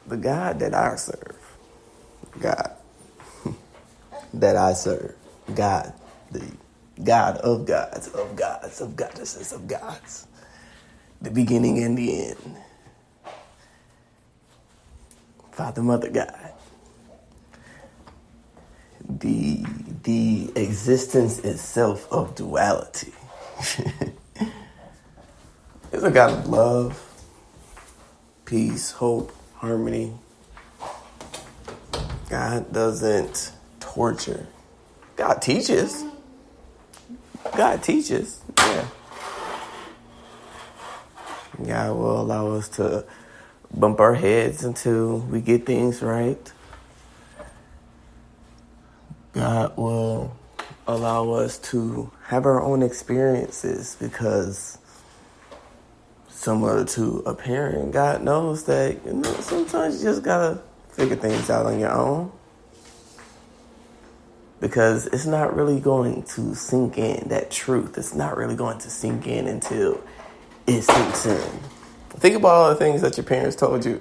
The God that I serve, God that I serve, God, the God of gods, of gods, of goddesses, of gods, the beginning and the end, Father, Mother, God, the existence itself of duality. It's a God of love, peace, hope, harmony. God doesn't torture. God teaches. God teaches. Yeah. God will allow us to bump our heads until we get things right. God will allow us to have our own experiences because similar to a parent, God knows that, sometimes you just gotta figure things out on your own. Because it's not really going to sink in, that truth. It's not really going to sink in until it sinks in. Think about all the things that your parents told you.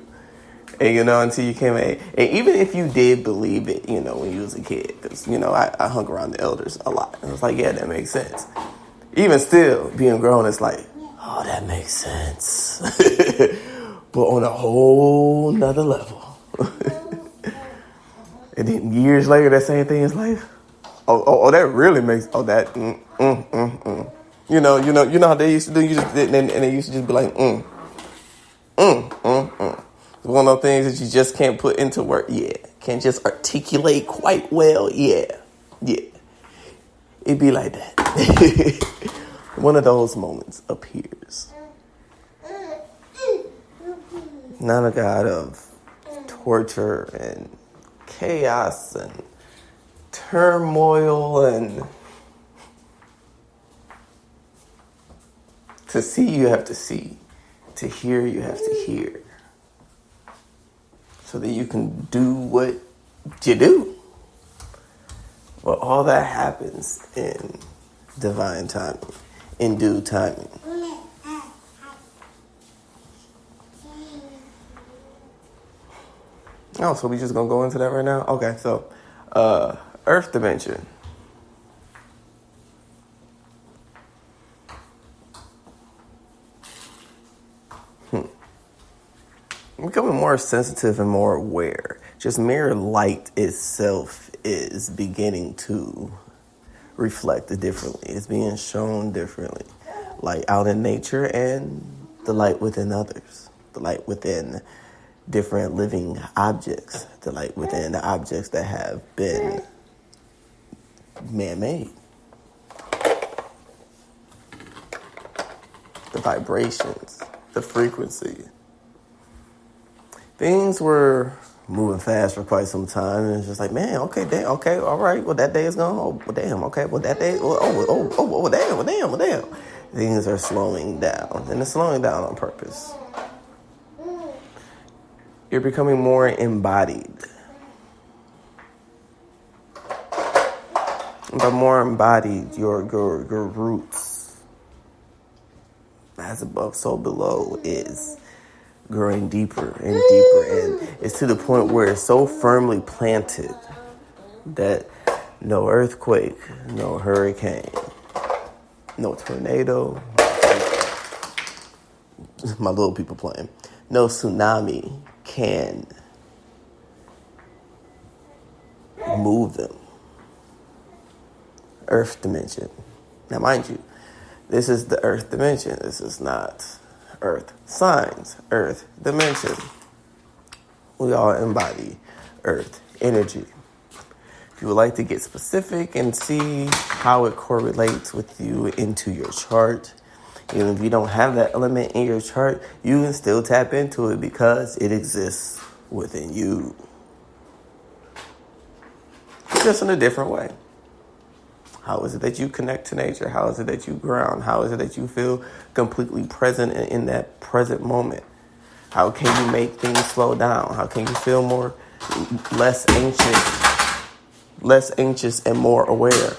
And, until you came in. And even if you did believe it, when you was a kid. Because, I hung around the elders a lot. And I was like, yeah, that makes sense. Even still, being grown, it's like, oh, that makes sense. But on a whole nother level. And then years later, that same thing is like, oh, that really makes, that, You know how they used to do, you just, and they used to just be like, It's one of those things that you just can't put into work. Yeah. Can't just articulate quite well. Yeah. It'd be like that. One of those moments appears. Not a God of torture and chaos and turmoil, and to see you have to see, to hear you have to hear, so that you can do what you do. Well, all that happens in divine timing, in due timing. Oh, so we just gonna go into that right now? Okay, so Earth dimension. Becoming more sensitive and more aware. Just mere light itself is beginning to reflect differently. It's being shown differently. Light out in nature and the light within others. The light within different living objects. The light within the objects that have been man-made. The vibrations, the frequency. Things were moving fast for quite some time, and it's just like, man, okay, all right, well, that day is gone. Oh, well, damn, okay, well, that day, damn. Things are slowing down, and it's slowing down on purpose. You're becoming more embodied. But more embodied, your roots, as above, so below, is growing deeper and deeper, and it's to the point where it's so firmly planted that no earthquake, no hurricane, no tornado, my little people playing, no tsunami can move them. Earth dimension. Now, mind you, this is the Earth dimension. This is not Earth signs, Earth dimension. We all embody Earth energy. If you would like to get specific and see how it correlates with you into your chart, even if you don't have that element in your chart, you can still tap into it because it exists within you. Just in a different way. How is it that you connect to nature? How is it that you ground? How is it that you feel completely present in that present moment? How can you make things slow down? How can you feel less anxious and more aware?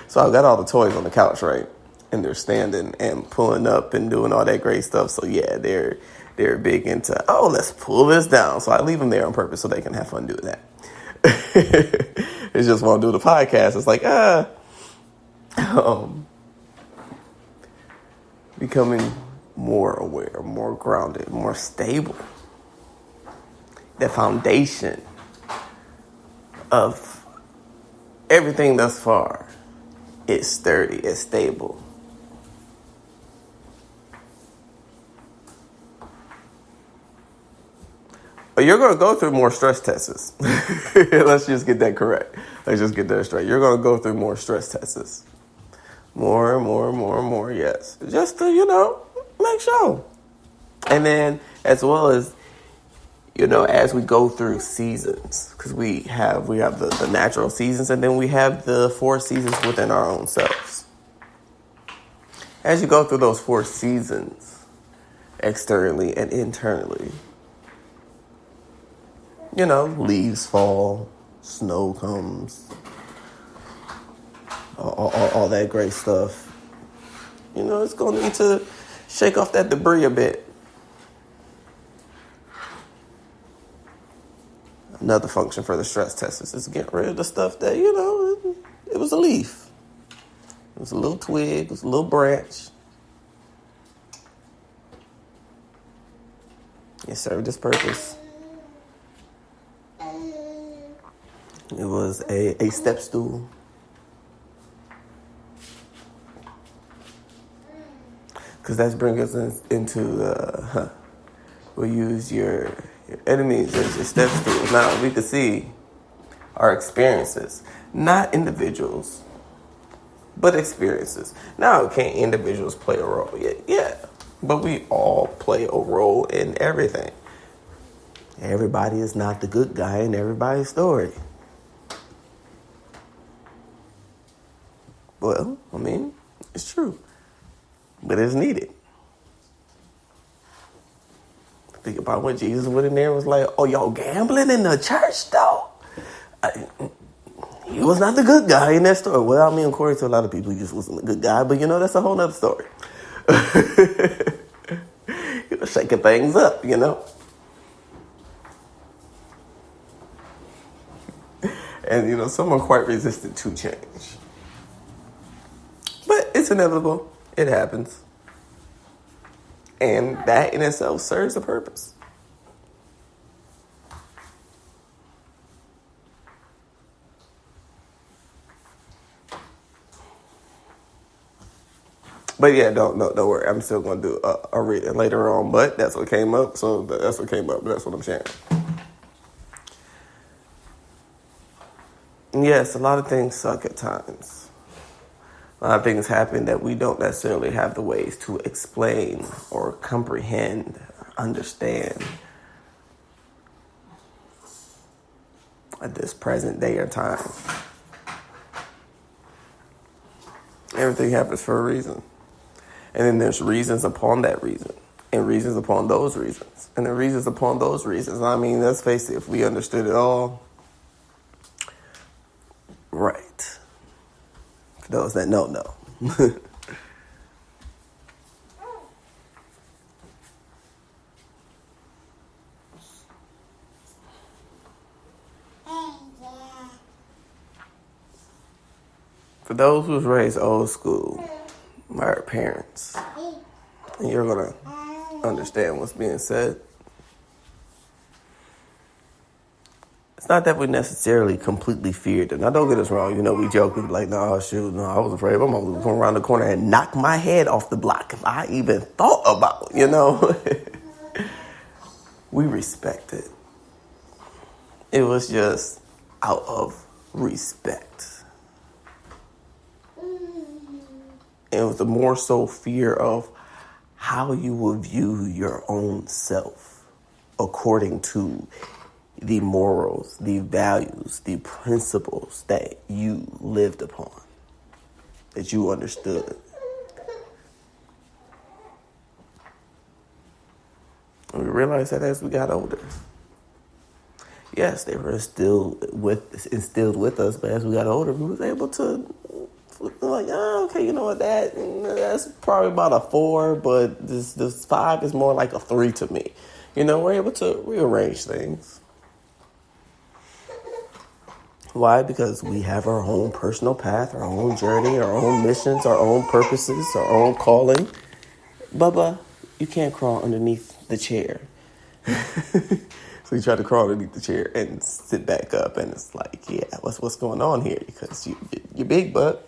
So I've got all the toys on the couch, right? And they're standing and pulling up and doing all that great stuff. So yeah, they're they're big into, oh, let's pull this down. So I leave them there on purpose so they can have fun doing that. They just want to do the podcast. It's like, becoming more aware, more grounded, more stable. The foundation of everything thus far is sturdy, it's stable. But you're going to go through more stress tests. Let's just get that correct. Let's just get that straight. You're going to go through more stress tests. More, yes. Just to, make sure. And then, as well as, as we go through seasons, because we have the natural seasons, and then we have the 4 seasons within our own selves. As you go through those 4 seasons, externally and internally, leaves fall, snow comes, all that great stuff. It's going to need to shake off that debris a bit. Another function for the stress test is just getting rid of the stuff that, it was a leaf. It was a little twig, it was a little branch. It served its purpose. It was a step stool. Because that's bringing us into, we'll use your enemies as your step stools. Now, we can see our experiences, not individuals, but experiences. Now, can individuals play a role? Yeah, but we all play a role in everything. Everybody is not the good guy in everybody's story. Well, it's true. But it's needed. Think about when Jesus went in there and was like, oh, y'all gambling in the church, though? He was not the good guy in that story. Well, according to a lot of people, he just wasn't a good guy. But, that's a whole other story. Shaking things up, And, some are quite resistant to change. But it's inevitable. It happens. And that in itself serves a purpose. But yeah, don't worry. I'm still going to do a reading later on. But that's what came up. So that's what came up. That's what I'm sharing. Yes, a lot of things suck at times. A lot of things happen that we don't necessarily have the ways to explain or comprehend, understand at this present day or time. Everything happens for a reason. And then there's reasons upon that reason, and reasons upon those reasons, and the reasons upon those reasons. Let's face it, if we understood it all, right. For those that don't know. For those who was raised old school by our parents, and you're going to understand what's being said. It's not that we necessarily completely feared it. Now, don't get us wrong. We joke. We be like, no, shoot, no, I was afraid. My mom was going around the corner and knock my head off the block if I even thought about it, We respect it. It was just out of respect. It was a more so fear of how you will view your own self according to the morals, the values, the principles that you lived upon, that you understood. And we realized that as we got older. Yes, they were instilled with us, but as we got older, we was able to like, oh, okay, you know what, that's probably about a 4, but this 5 is more like a 3 to me. You know, we're able to rearrange things. Why? Because we have our own personal path, our own journey, our own missions, our own purposes, our own calling. Bubba, you can't crawl underneath the chair. So you try to crawl underneath the chair and sit back up, and it's like, yeah, what's going on here? Because you're big, bud.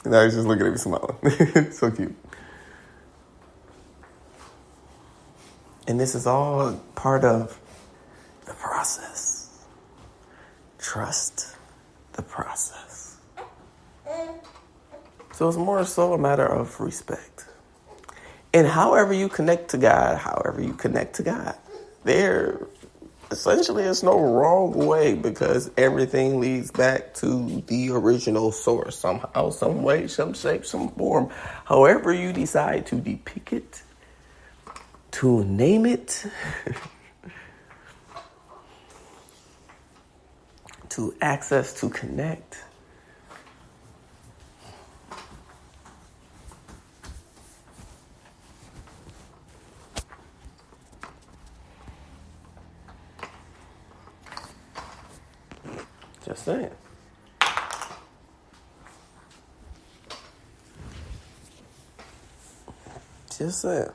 And now he's just looking at me smiling. So cute. And this is all part of the process. Trust the process. So it's more so a matter of respect. And however you connect to God, there essentially is no wrong way, because everything leads back to the original source somehow, some way, some shape, some form. However you decide to depict it, to name it, to access, to connect. Just saying. Just saying.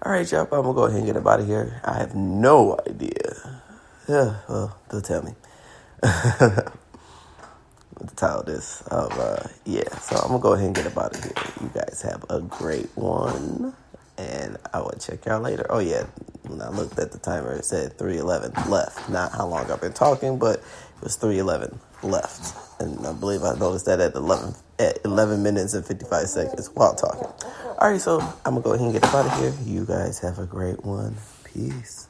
All right, y'all, I'm going to go ahead and get up out of here. I have no idea. Yeah, well, they'll tell me. What the title of this. So I'm going to go ahead and get up out of here. You guys have a great one, and I will check y'all later. Oh, yeah, when I looked at the timer, it said 3:11 left. Not how long I've been talking, but it was 3:11 left. And I believe I noticed that at 11 minutes and 55 seconds while talking. All right, so I'm going to go ahead and get up out of here. You guys have a great one. Peace.